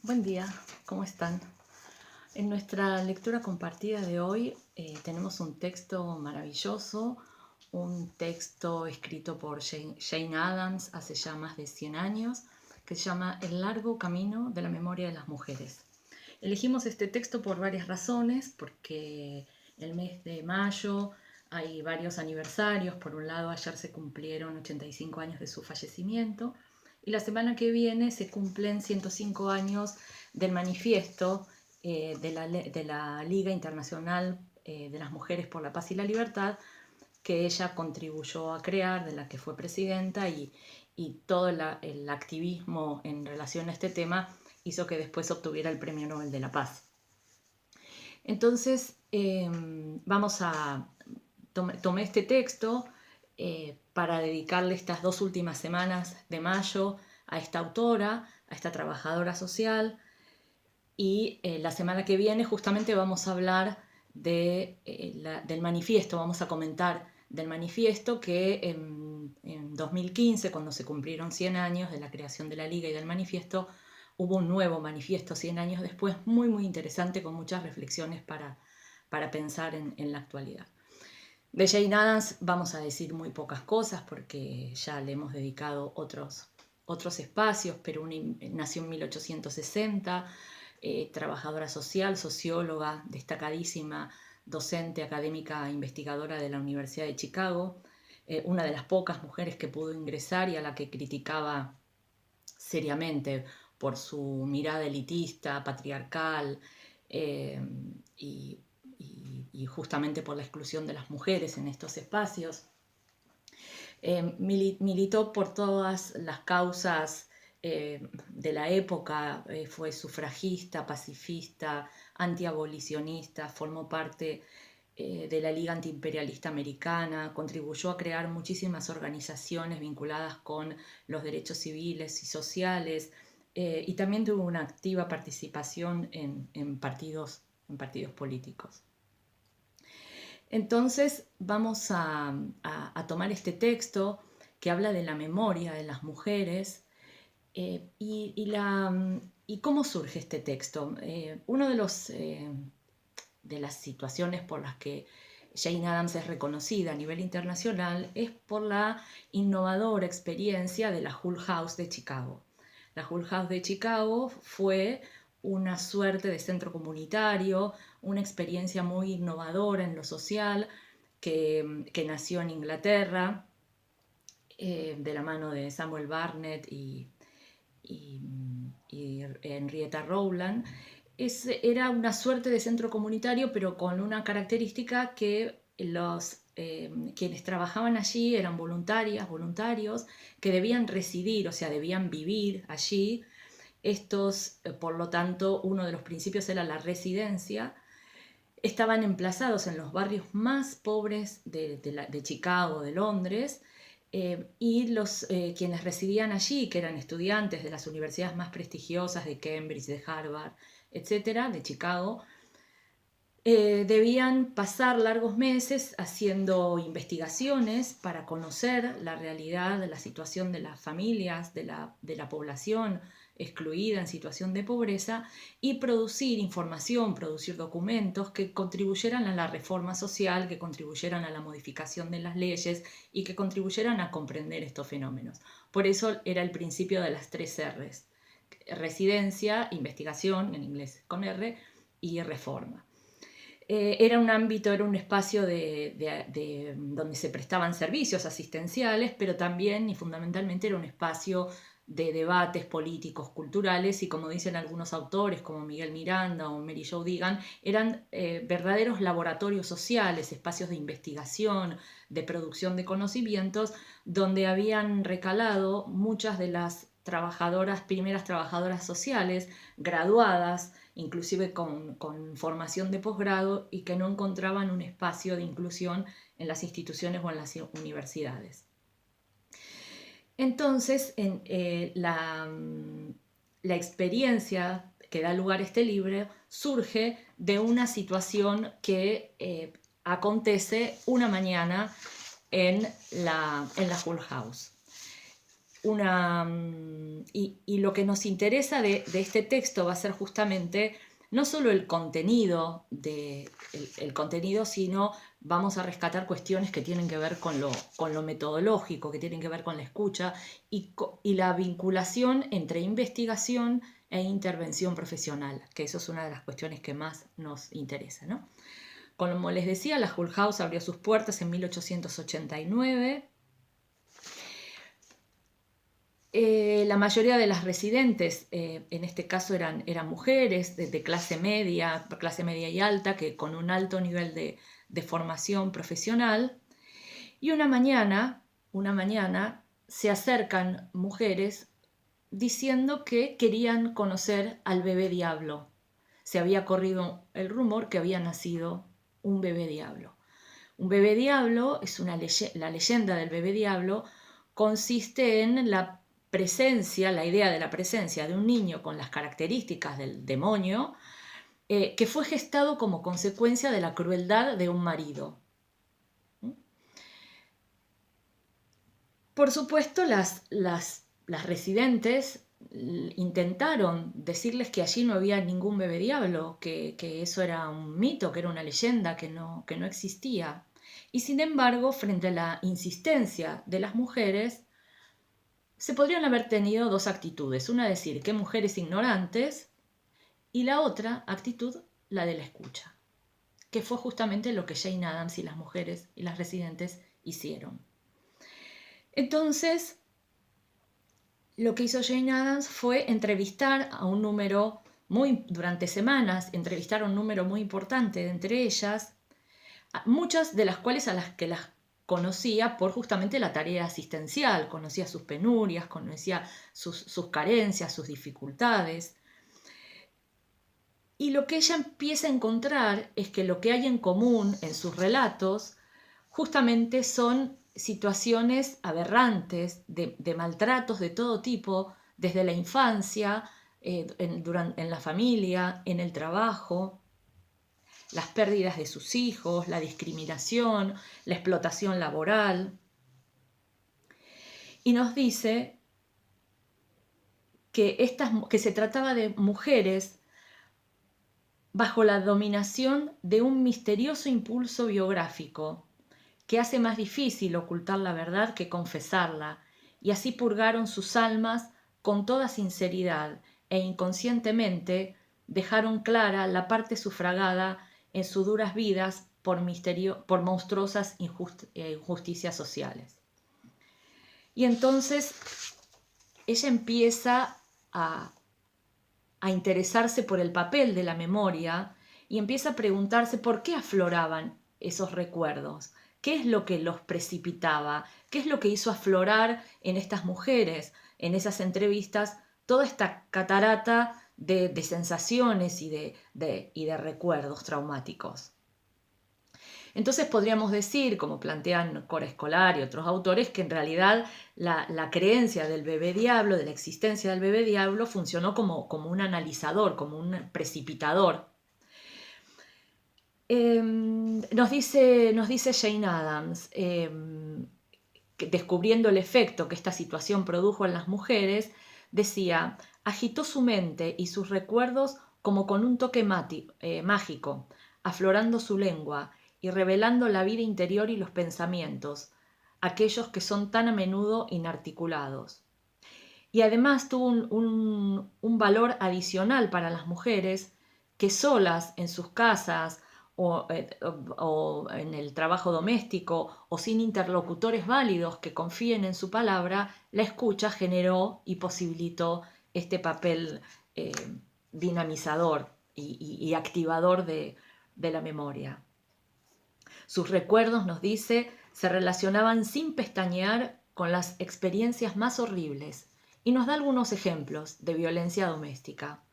Buen día, ¿cómo están? En nuestra lectura compartida de hoy tenemos un texto maravilloso, un texto escrito por Jane Addams hace ya más de 100 años, que se llama El largo camino de la memoria de las mujeres. Elegimos este texto por varias razones, porque el mes de mayo hay varios aniversarios. Por un lado, ayer se cumplieron 85 años de su fallecimiento y la semana que viene se cumplen 105 años del manifiesto de la Liga Internacional de las Mujeres por la Paz y la Libertad, que ella contribuyó a crear, de la que fue presidenta, y todo el activismo en relación a este tema hizo que después obtuviera el Premio Nobel de la Paz. Entonces, tomé este texto para dedicarle estas 2 últimas semanas de mayo a esta autora, a esta trabajadora social, y la semana que viene justamente vamos a hablar del manifiesto, vamos a comentar del manifiesto que en 2015, cuando se cumplieron 100 años de la creación de la Liga y del manifiesto, hubo un nuevo manifiesto 100 años después, muy muy interesante, con muchas reflexiones para pensar en la actualidad. De Jane Addams vamos a decir muy pocas cosas porque ya le hemos dedicado otros espacios, pero nació en 1860, trabajadora social, socióloga, destacadísima, docente, académica, investigadora de la Universidad de Chicago, una de las pocas mujeres que pudo ingresar y a la que criticaba seriamente por su mirada elitista, patriarcal, y justamente por la exclusión de las mujeres en estos espacios. Militó por todas las causas de la época, fue sufragista, pacifista, antiabolicionista, formó parte de la Liga Antiimperialista Americana, contribuyó a crear muchísimas organizaciones vinculadas con los derechos civiles y sociales, y también tuvo una activa participación en partidos políticos. Entonces vamos a tomar este texto que habla de la memoria de las mujeres y cómo surge este texto. Uno de las situaciones por las que Jane Addams es reconocida a nivel internacional es por la innovadora experiencia de la Hull House de Chicago. La Hull House de Chicago fue una suerte de centro comunitario, una experiencia muy innovadora en lo social, que nació en Inglaterra, de la mano de Samuel Barnett y Henrietta Rowland. Era una suerte de centro comunitario, pero con una característica, que quienes trabajaban allí eran voluntarios, que debían residir, o sea, debían vivir allí. Estos, por lo tanto, uno de los principios era la residencia. Estaban emplazados en los barrios más pobres de Chicago, de Londres, y quienes residían allí, que eran estudiantes de las universidades más prestigiosas de Cambridge, de Harvard, etcétera, de Chicago, debían pasar largos meses haciendo investigaciones para conocer la realidad, la situación de las familias, de la población excluida en situación de pobreza, y producir información, producir documentos que contribuyeran a la reforma social, que contribuyeran a la modificación de las leyes y que contribuyeran a comprender estos fenómenos. Por eso era el principio de las 3 R's: residencia, investigación, en inglés con R, y reforma. Era un ámbito, era un espacio donde se prestaban servicios asistenciales, pero también y fundamentalmente era un espacio de debates políticos, culturales, y como dicen algunos autores como Miguel Miranda o Mary Jo Digan, eran verdaderos laboratorios sociales, espacios de investigación, de producción de conocimientos, donde habían recalado muchas de las primeras trabajadoras sociales, graduadas, inclusive con formación de posgrado, y que no encontraban un espacio de inclusión en las instituciones o en las universidades. Entonces, la experiencia que da lugar a este libro surge de una situación que acontece una mañana en la Hull House. Una y lo que nos interesa de este texto va a ser justamente no solo el contenido, el contenido, sino vamos a rescatar cuestiones que tienen que ver con lo metodológico, que tienen que ver con la escucha y la vinculación entre investigación e intervención profesional, que eso es una de las cuestiones que más nos interesa, ¿no? Como les decía, la Hull House abrió sus puertas en 1889. La mayoría de las residentes, en este caso eran mujeres de clase media y alta, que con un alto nivel de formación profesional. Y una mañana se acercan mujeres diciendo que querían conocer al bebé diablo. Se había corrido el rumor que había nacido un bebé diablo. Un bebé diablo es la leyenda del bebé diablo consiste en la idea de la presencia de un niño con las características del demonio, que fue gestado como consecuencia de la crueldad de un marido. Por supuesto, las residentes intentaron decirles que allí no había ningún bebé diablo, que eso era un mito, que era una leyenda, que no existía. Y sin embargo, frente a la insistencia de las mujeres, se podrían haber tenido dos actitudes. Una, decir que mujeres ignorantes, y la otra actitud, la de la escucha, que fue justamente lo que Jane Addams y las mujeres y las residentes hicieron. Entonces, lo que hizo Jane Addams fue entrevistar a un número durante semanas, entrevistar a un número muy importante de entre ellas, muchas de las cuales a las que las conocía por justamente la tarea asistencial, conocía sus penurias, conocía sus carencias, sus dificultades. Y lo que ella empieza a encontrar es que lo que hay en común en sus relatos justamente son situaciones aberrantes de maltratos de todo tipo, desde la infancia, en la familia, en el trabajo, las pérdidas de sus hijos, la discriminación, la explotación laboral. Y nos dice que se trataba de mujeres bajo la dominación de un misterioso impulso biográfico que hace más difícil ocultar la verdad que confesarla, y así purgaron sus almas con toda sinceridad e inconscientemente dejaron clara la parte sufragada en sus duras vidas por monstruosas injusticias sociales. Y entonces ella empieza a interesarse por el papel de la memoria y empieza a preguntarse por qué afloraban esos recuerdos, qué es lo que los precipitaba, qué es lo que hizo aflorar en estas mujeres, en esas entrevistas, toda esta catarata de sensaciones y de recuerdos traumáticos. Entonces podríamos decir, como plantean Cora Escolar y otros autores, que en realidad la creencia del bebé diablo, de la existencia del bebé diablo, funcionó como un analizador, como un precipitador. Nos dice Jane Addams, que descubriendo el efecto que esta situación produjo en las mujeres, decía: agitó su mente y sus recuerdos como con un toque mágico, aflorando su lengua y revelando la vida interior y los pensamientos, aquellos que son tan a menudo inarticulados. Y además tuvo un valor adicional para las mujeres que solas en sus casas o en el trabajo doméstico o sin interlocutores válidos que confíen en su palabra, la escucha generó y posibilitó este papel dinamizador y activador de la memoria. Sus recuerdos, nos dice, se relacionaban sin pestañear con las experiencias más horribles, y nos da algunos ejemplos de violencia doméstica.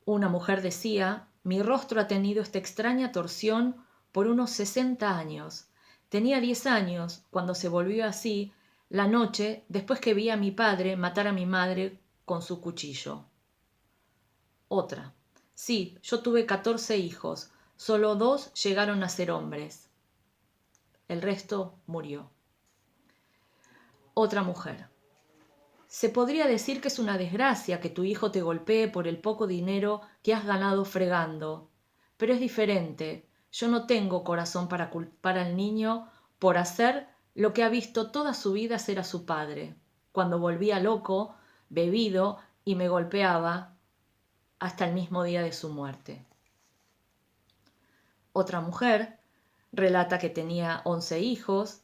Una mujer decía: mi rostro ha tenido esta extraña torsión por unos 60 años. Tenía 10 años cuando se volvió así la noche después que vi a mi padre matar a mi madre con su cuchillo. Otra: sí, yo tuve 14 hijos, solo 2 llegaron a ser hombres. El resto murió. Otra mujer: Se podría decir que es una desgracia que tu hijo te golpee por el poco dinero que has ganado fregando, pero es diferente. Yo no tengo corazón para culpar al niño por hacer lo que ha visto toda su vida hacer a su padre, cuando volvía loco, bebido y me golpeaba hasta el mismo día de su muerte. Otra mujer relata que tenía 11 hijos,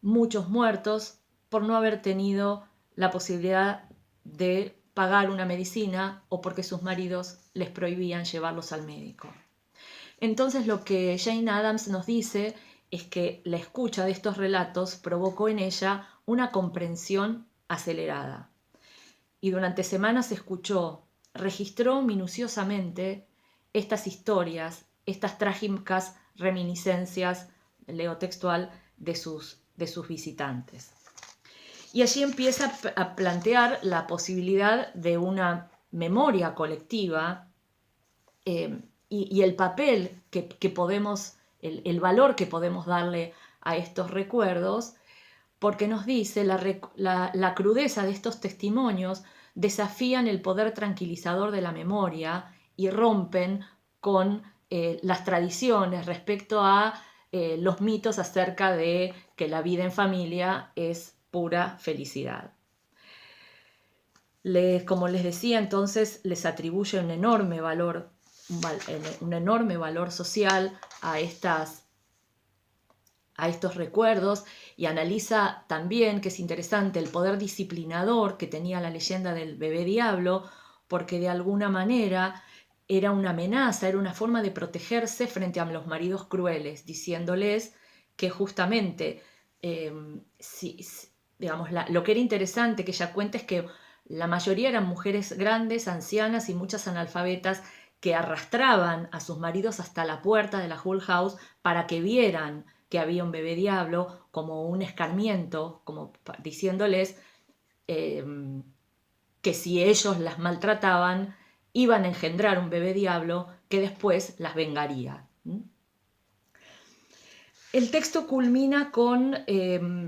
muchos muertos por no haber tenido la posibilidad de pagar una medicina o porque sus maridos les prohibían llevarlos al médico. Entonces lo que Jane Addams nos dice es que la escucha de estos relatos provocó en ella una comprensión acelerada. Y durante semanas escuchó, registró minuciosamente estas historias, estas trágicas reminiscencias, leo textual, de sus visitantes. Y allí empieza a plantear la posibilidad de una memoria colectiva y el papel que podemos, el valor que podemos darle a estos recuerdos, porque nos dice la crudeza de estos testimonios desafían el poder tranquilizador de la memoria y rompen con las tradiciones respecto a los mitos acerca de que la vida en familia es pura felicidad. Como les decía, entonces les atribuye un enorme valor social a estos recuerdos y analiza también, que es interesante, el poder disciplinador que tenía la leyenda del bebé diablo, porque de alguna manera era una amenaza, era una forma de protegerse frente a los maridos crueles, diciéndoles que justamente, lo que era interesante que ella cuenta es que la mayoría eran mujeres grandes, ancianas y muchas analfabetas que arrastraban a sus maridos hasta la puerta de la Hull House para que vieran que había un bebé diablo, como un escarmiento, como diciéndoles que si ellos las maltrataban, iban a engendrar un bebé diablo que después las vengaría. El texto culmina con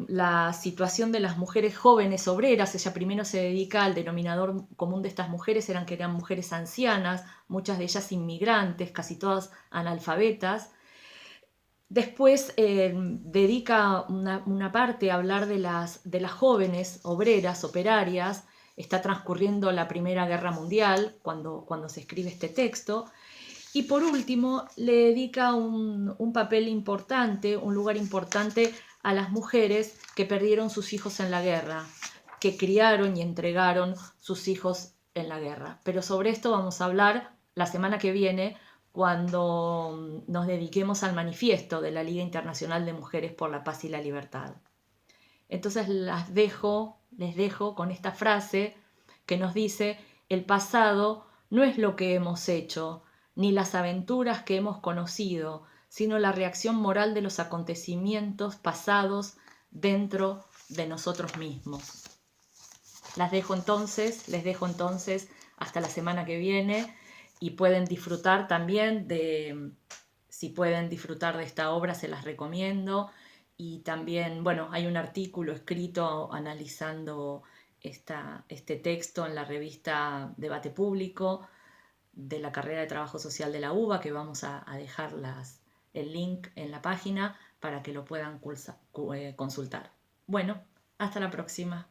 la situación de las mujeres jóvenes obreras. Ella primero se dedica al denominador común de estas mujeres, que eran mujeres ancianas, muchas de ellas inmigrantes, casi todas analfabetas. Después dedica una parte a hablar de las jóvenes obreras, operarias. Está transcurriendo la Primera Guerra Mundial cuando se escribe este texto. Y por último, le dedica un papel importante, un lugar importante a las mujeres que perdieron sus hijos en la guerra, que criaron y entregaron sus hijos en la guerra. Pero sobre esto vamos a hablar la semana que viene, cuando nos dediquemos al manifiesto de la Liga Internacional de Mujeres por la Paz y la Libertad. Entonces les dejo con esta frase que nos dice: el pasado no es lo que hemos hecho, ni las aventuras que hemos conocido, sino la reacción moral de los acontecimientos pasados dentro de nosotros mismos. Les dejo entonces hasta la semana que viene, y pueden disfrutar también si pueden disfrutar de esta obra, se las recomiendo. Y también, hay un artículo escrito analizando este texto en la revista Debate Público de la carrera de Trabajo Social de la UBA, que vamos a dejar el link en la página para que lo puedan consultar. Bueno, hasta la próxima.